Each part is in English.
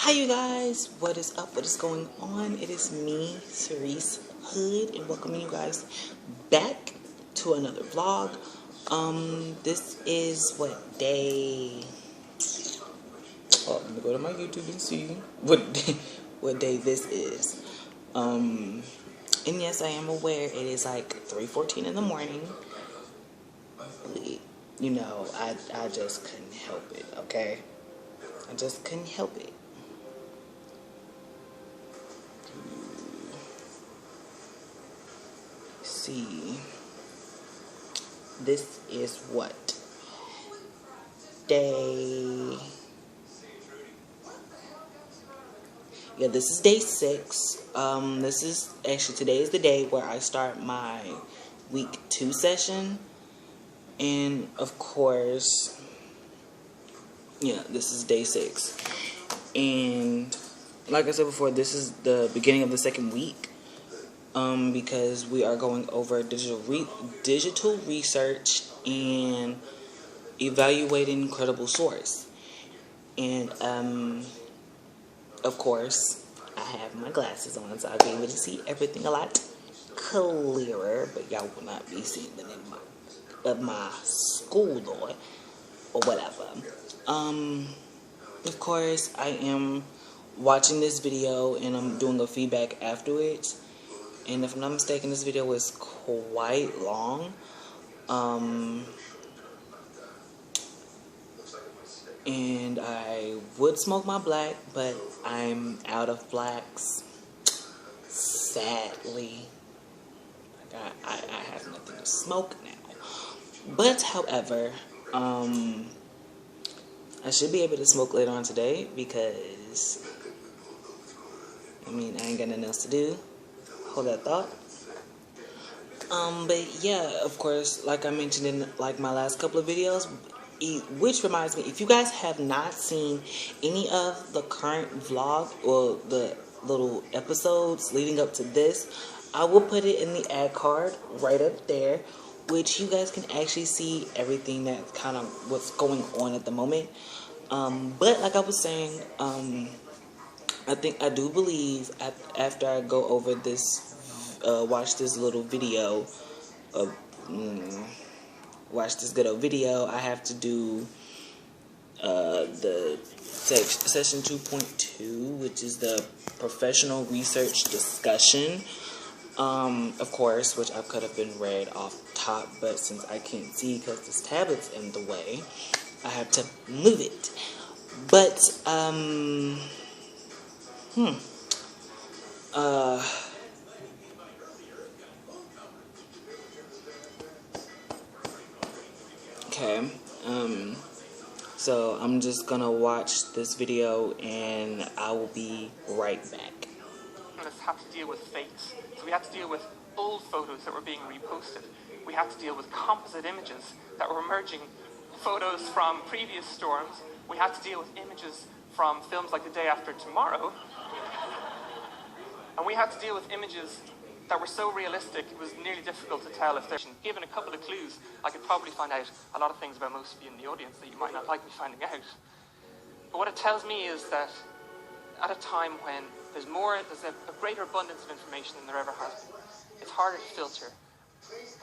Hi you guys, what is up, what is going on? It is me, Cerise Hood, and welcoming you guys back to another vlog. This is what day, let me go to my YouTube and see what day this is. And yes, I am aware it is like 3:14 in the morning. You know, I just couldn't help it, okay? I just couldn't help it. See, this is what day, yeah, this is day 6. This is actually, today is the day where I start my week 2 session, and of course, yeah, this is day 6, and like I said before, this is the beginning of the second week. Because we are going over digital research and evaluating credible source. And, of course, I have my glasses on, so I'll be able to see everything a lot clearer, but y'all will not be seeing the name of my school, though, or whatever. Of course, I am watching this video, and I'm doing a feedback afterwards. And if I'm not mistaken, this video was quite long. And I would smoke my black, but I'm out of blacks. Sadly. Like I have nothing to smoke now. But, however, I should be able to smoke later on today because, I mean, I ain't got nothing else to do. Hold that thought. But yeah, of course, like I mentioned in like my last couple of videos, which reminds me, if you guys have not seen any of the current vlog or the little episodes leading up to this, I will put it in the ad card right up there, which you guys can actually see everything that kind of what's going on at the moment. But like I was saying, I do believe after I go over this, watch this little video, watch this good old video, I have to do the session 2.2, which is the professional research discussion. Of course, which I could have been read off top, but since I can't see because this tablet's in the way, I have to move it. But, okay, so I'm just gonna watch this video and I will be right back. Have to deal with fakes. So we had to deal with old photos that were being reposted. We had to deal with composite images that were merging photos from previous storms. We had to deal with images from films like The Day After Tomorrow. And we had to deal with images that were so realistic it was nearly difficult to tell if they're given a couple of clues. I could probably find out a lot of things about most of you in the audience that you might not like me finding out. But what it tells me is that at a time when there's a greater abundance of information than there ever has been, it's harder to filter.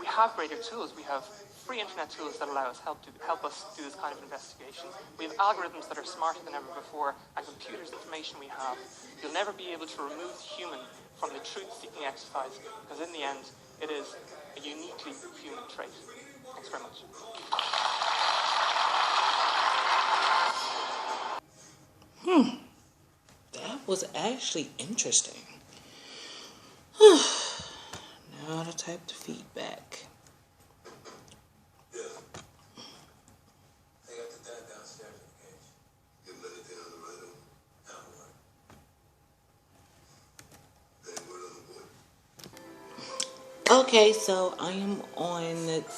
We have greater tools. We have free internet tools that allow us help us do this kind of investigation. We have algorithms that are smarter than ever before, and computers, the information we have. You'll never be able to remove the human from the truth-seeking exercise, because in the end, it is a uniquely human trait. Thanks very much. That was actually interesting. Now to type the feedback. Okay, so I am on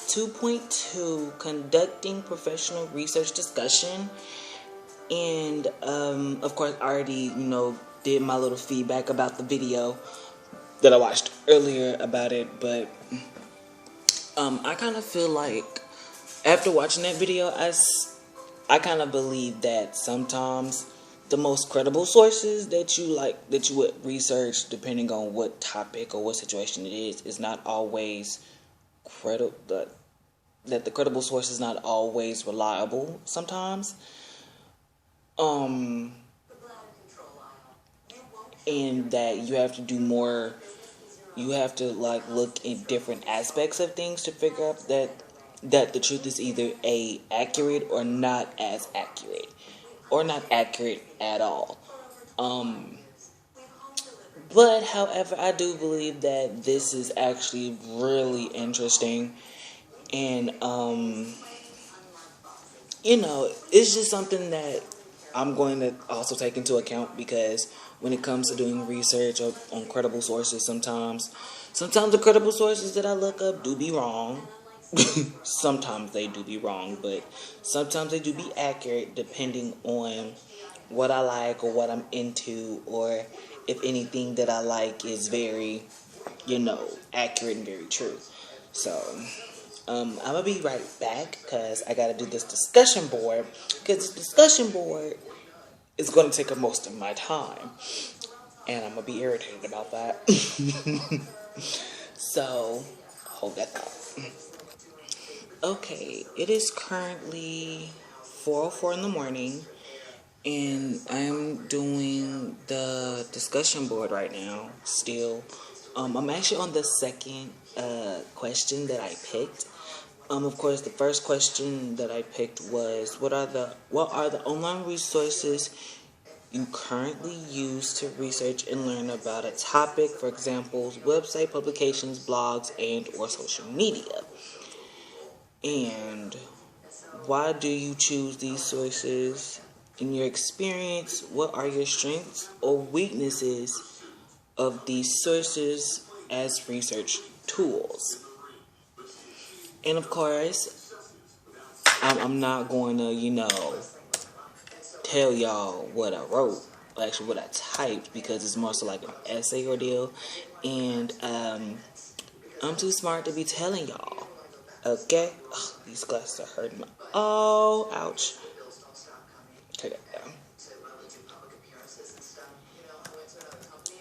2.2, conducting professional research discussion. And, of course, I already, did my little feedback about the video that I watched earlier about it. But, I kind of feel like, after watching that video, I kind of believe that sometimes the most credible sources that you would research, depending on what topic or what situation it is not always credible. That the credible source is not always reliable sometimes. And that you have to do more. You have to look at different aspects of things to figure out that the truth is either accurate or not as accurate, or not accurate at all. But however, I do believe that this is actually really interesting, and it's just something that I'm going to also take into account, because when it comes to doing research on credible sources, sometimes the credible sources that I look up do be wrong. Sometimes they do be wrong, but sometimes they do be accurate, depending on what I like or what I'm into, or if anything that I like is very, accurate and very true. So, I'm gonna be right back, because I gotta do this discussion board, because this discussion board is gonna take up most of my time, and I'm gonna be irritated about that. So, hold that thought. Okay, it is currently 4:04 in the morning, and I'm doing the discussion board right now, still. I'm actually on the second question that I picked. Of course, the first question that I picked was, what are the online resources you currently use to research and learn about a topic? For example, website, publications, blogs, and or social media. And why do you choose these sources? In your experience, what are your strengths or weaknesses of these sources as research tools? And of course, I'm not going to, tell y'all what I wrote, actually what I typed, because it's more so like an essay ordeal. And I'm too smart to be telling y'all. Okay? Ugh, these glasses are hurting my... Oh, ouch. Take that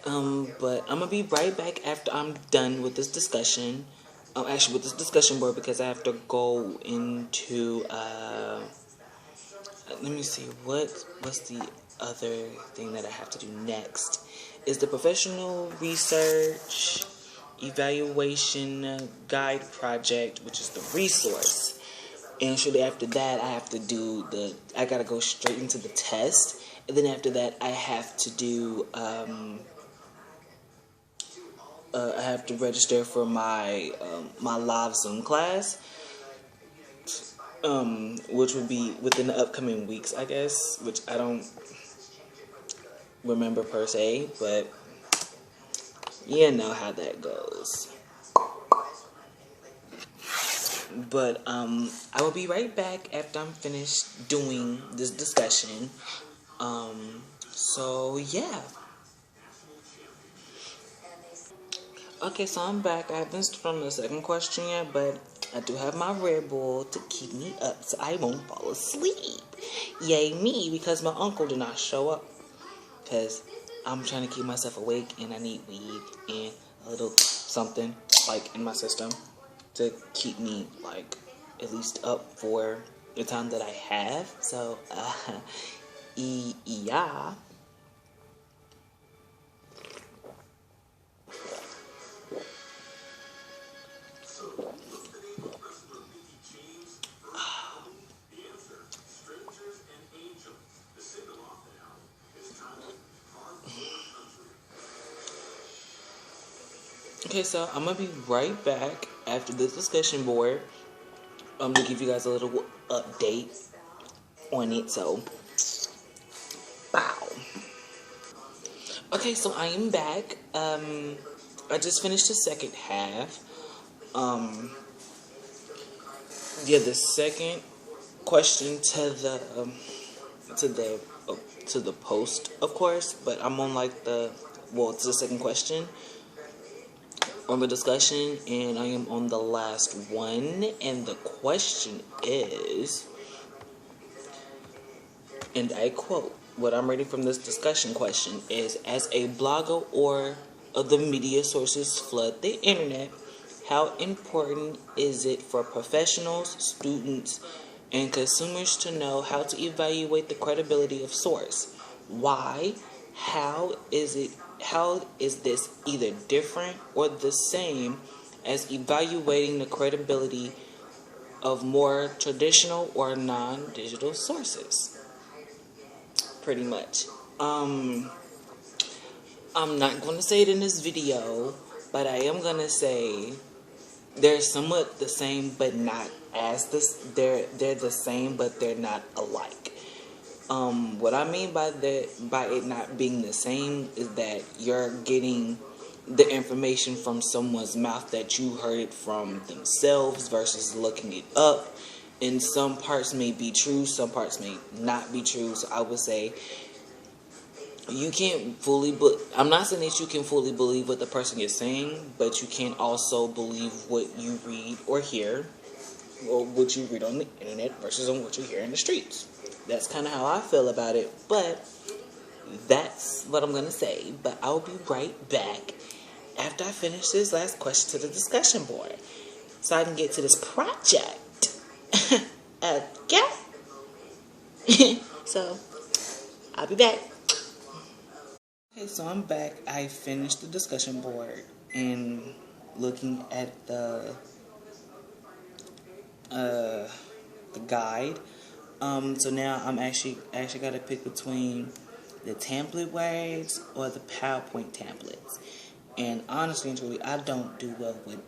down. But I'm gonna be right back after I'm done with this discussion. Actually, with this discussion board, because I have to go into, let me see, what's the other thing that I have to do next? Is the professional research evaluation guide project, which is the resource. And shortly after that, I gotta go straight into the test. And then after that, I have to do, I have to register for my live Zoom class, which would be within the upcoming weeks, I guess, which I don't remember per se, but you know how that goes. But I will be right back after I'm finished doing this discussion. So yeah. Okay, so I'm back. I haven't started on the second question yet, but I do have my Red Bull to keep me up so I won't fall asleep. Yay me, because my uncle did not show up. Because I'm trying to keep myself awake, and I need weed and a little something in my system to keep me at least up for the time that I have. So yeah. Okay, so I'm gonna be right back after this discussion board. I'm gonna give you guys a little update on it. So, bow. Okay, so I am back. I just finished the second half. The second question to the to the post, of course. But I'm on it's the second question on the discussion, and I am on the last one. And the question is, and I quote, what I'm reading from this discussion question is, as a blogger or other media sources flood the internet, how important is it for professionals, students, and consumers to know how to evaluate the credibility of source? Why? How is this either different or the same as evaluating the credibility of more traditional or non-digital sources? Pretty much. I'm not going to say it in this video, but I am going to say they're somewhat the same, but not as this. They're the same, but they're not alike. What I mean by it not being the same is that you're getting the information from someone's mouth that you heard it from themselves versus looking it up. And some parts may be true, some parts may not be true. So I would say you can't fully, I'm not saying that you can fully believe what the person is saying, but you can also believe what you read or hear, or what you read on the internet versus on what you hear in the streets. That's kind of how I feel about it, but that's what I'm going to say. But I'll be right back after I finish this last question to the discussion board, so I can get to this project. Okay? So, I'll be back. Okay, so I'm back. I finished the discussion board and looking at the guide. So now I'm actually got to pick between the template words or the PowerPoint templates. And honestly and truly, I don't do well with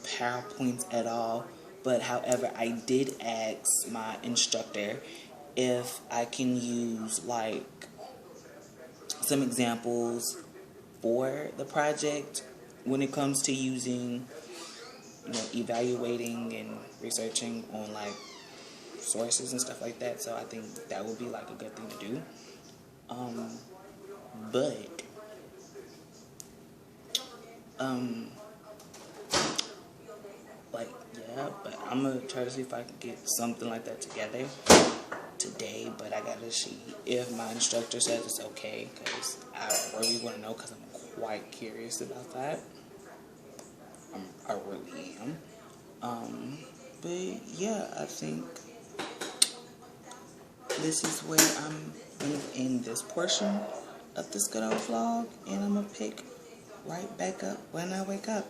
PowerPoints at all. But however, I did ask my instructor if I can use like some examples for the project when it comes to using, evaluating and researching on like sources and stuff like that. So I think that would be like a good thing to do. But but I'm gonna try to see if I can get something like that together today. But I gotta see if my instructor says it's okay, because I really want to know, because I'm quite curious about that. I really am. But yeah, I think this is where I'm going to end this portion of this good old vlog, and I'm going to pick right back up when I wake up.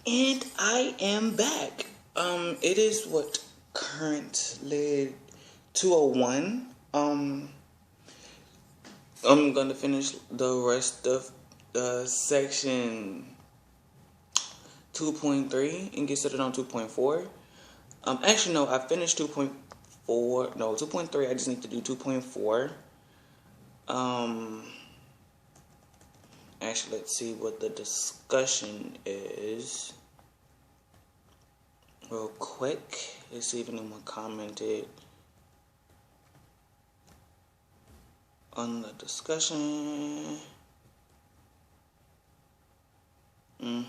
And I am back. It is currently 2:01. I'm gonna finish the rest of section 2.3 and get started on 2.4. Actually, no, I finished 2.4. No, 2.3. I just need to do 2.4. Actually, let's see what the discussion is real quick. Let's see if anyone commented on the discussion.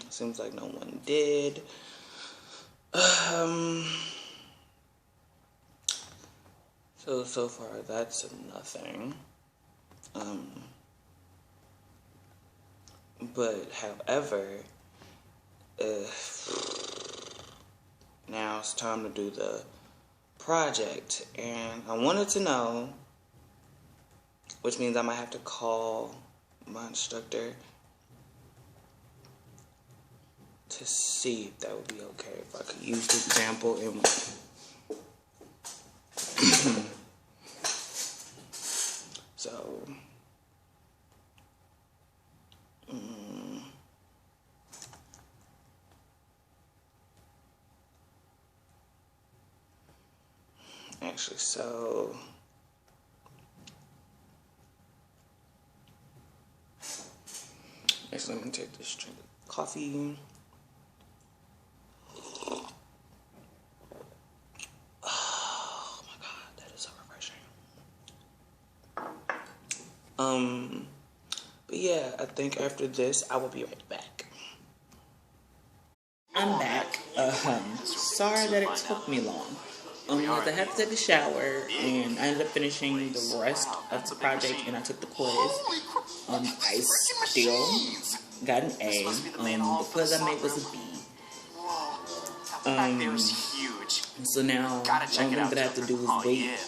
Seems like no one did. So far that's nothing. But however, now it's time to do the project, and I wanted to know, which means I might have to call my instructor to see if that would be okay, if I could use this example in so actually, so next, let me take this drink of coffee. Oh my god, that is so refreshing. But yeah, I think after this I will be right back. I'm back. Sorry that it took me long. I had to take a shower, and I ended up finishing the rest of the project, and I took the quiz. I still got an A. The quiz I made was a B. So now, the only thing that I have to do is wait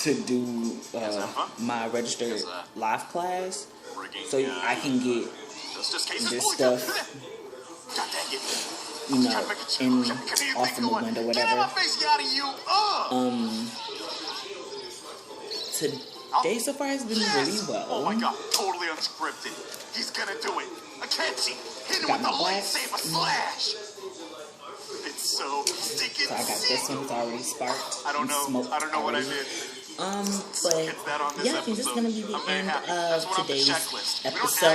to do my registered live class, so I can get this stuff, in off in the window, whatever. Today so far has been really well. Oh my god, totally unscripted. He's gonna do it. A catchy. Hit him with the lightsaber slash. It's so stinking. So I got this one, it's already sparked. I don't know what I did. But yeah, I think this is gonna be the end of today's episode. So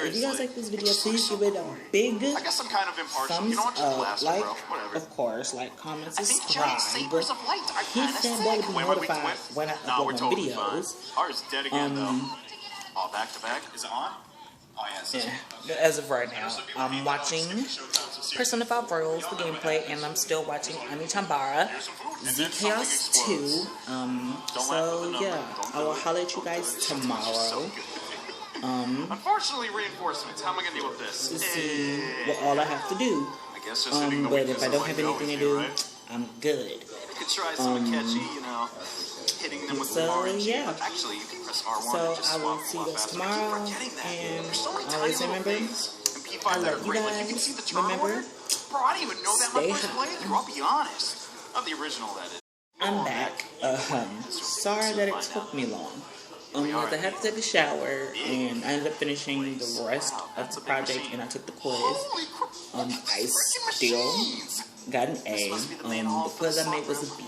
if you guys like this video, please give it a big thumbs up. Of course, comment, subscribe. Hit that bell to be notified when I upload my videos. Ours dead again though. All back to back. Is it on? Oh, yeah. As of right now, I'm watching Persona 5 Royals, the gameplay, and I'm still watching Ami Tambara, Z Chaos 2. So yeah, I will holler at you guys tomorrow. Unfortunately, reinforcements. How am I gonna deal with this? To see what all I have to do. But if I don't have anything to do, I'm good. You could try some catchy, hitting them with the orange. Yeah. Actually, you can press R1 so and just I will see you guys tomorrow, and always remember, I love you guys. Remember, bro, I didn't even know that my first playthrough. I'll be honest. Of the original, that is. I'm back. Sorry that it took me long. I had to take a shower, and I ended up finishing the rest of the project, and I took the quiz. I still got an A. The quiz I made was a B.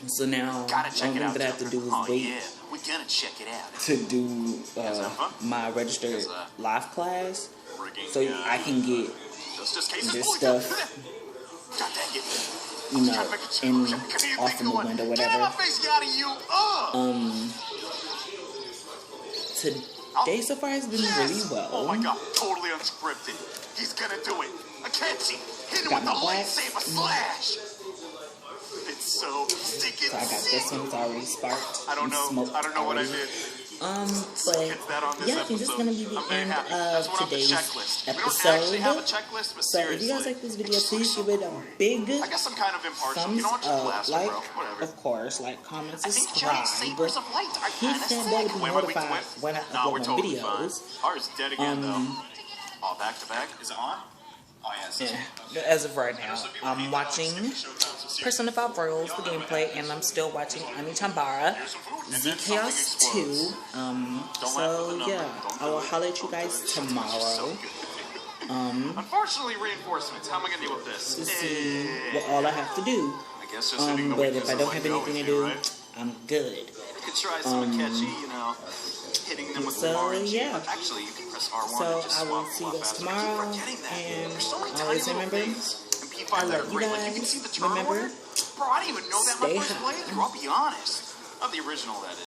So now, the only thing that I have to do is wait to do my registered live class, so I can get this stuff, off in the window, whatever. Today so far has been really well. Oh my god, totally unscripted. He's gonna do it. A catchy. Hit him with the lightsaber slash. It's so stinking. So I got this one, it's already sparked. I don't know what I did. But yeah, I think this is gonna be the end of today's episode. So if you guys like this video, please give it a big thumbs up. Like, of course, like, comment, subscribe. Hit that bell to be notified when I upload my videos. All back to back. Is it on? Oh, yes. Yeah. As of right now, I'm watching Persona 5 Royals, the gameplay, and I'm still watching Amitabara, Z Chaos 2. So yeah, I will holler at you guys tomorrow. Unfortunately, reinforcements. How am I gonna deal with this? To see what all I have to do. But if I don't have anything to do, I'm good. You could try some catchy, you know, hitting them with so yeah. Actually, you can press R1 so and just I will swap see you guys faster. tomorrow, and always remember, I love you guys. Remember, bro, I didn't even know that stay my first high. playthrough. I'll be honest. Not the original, that is.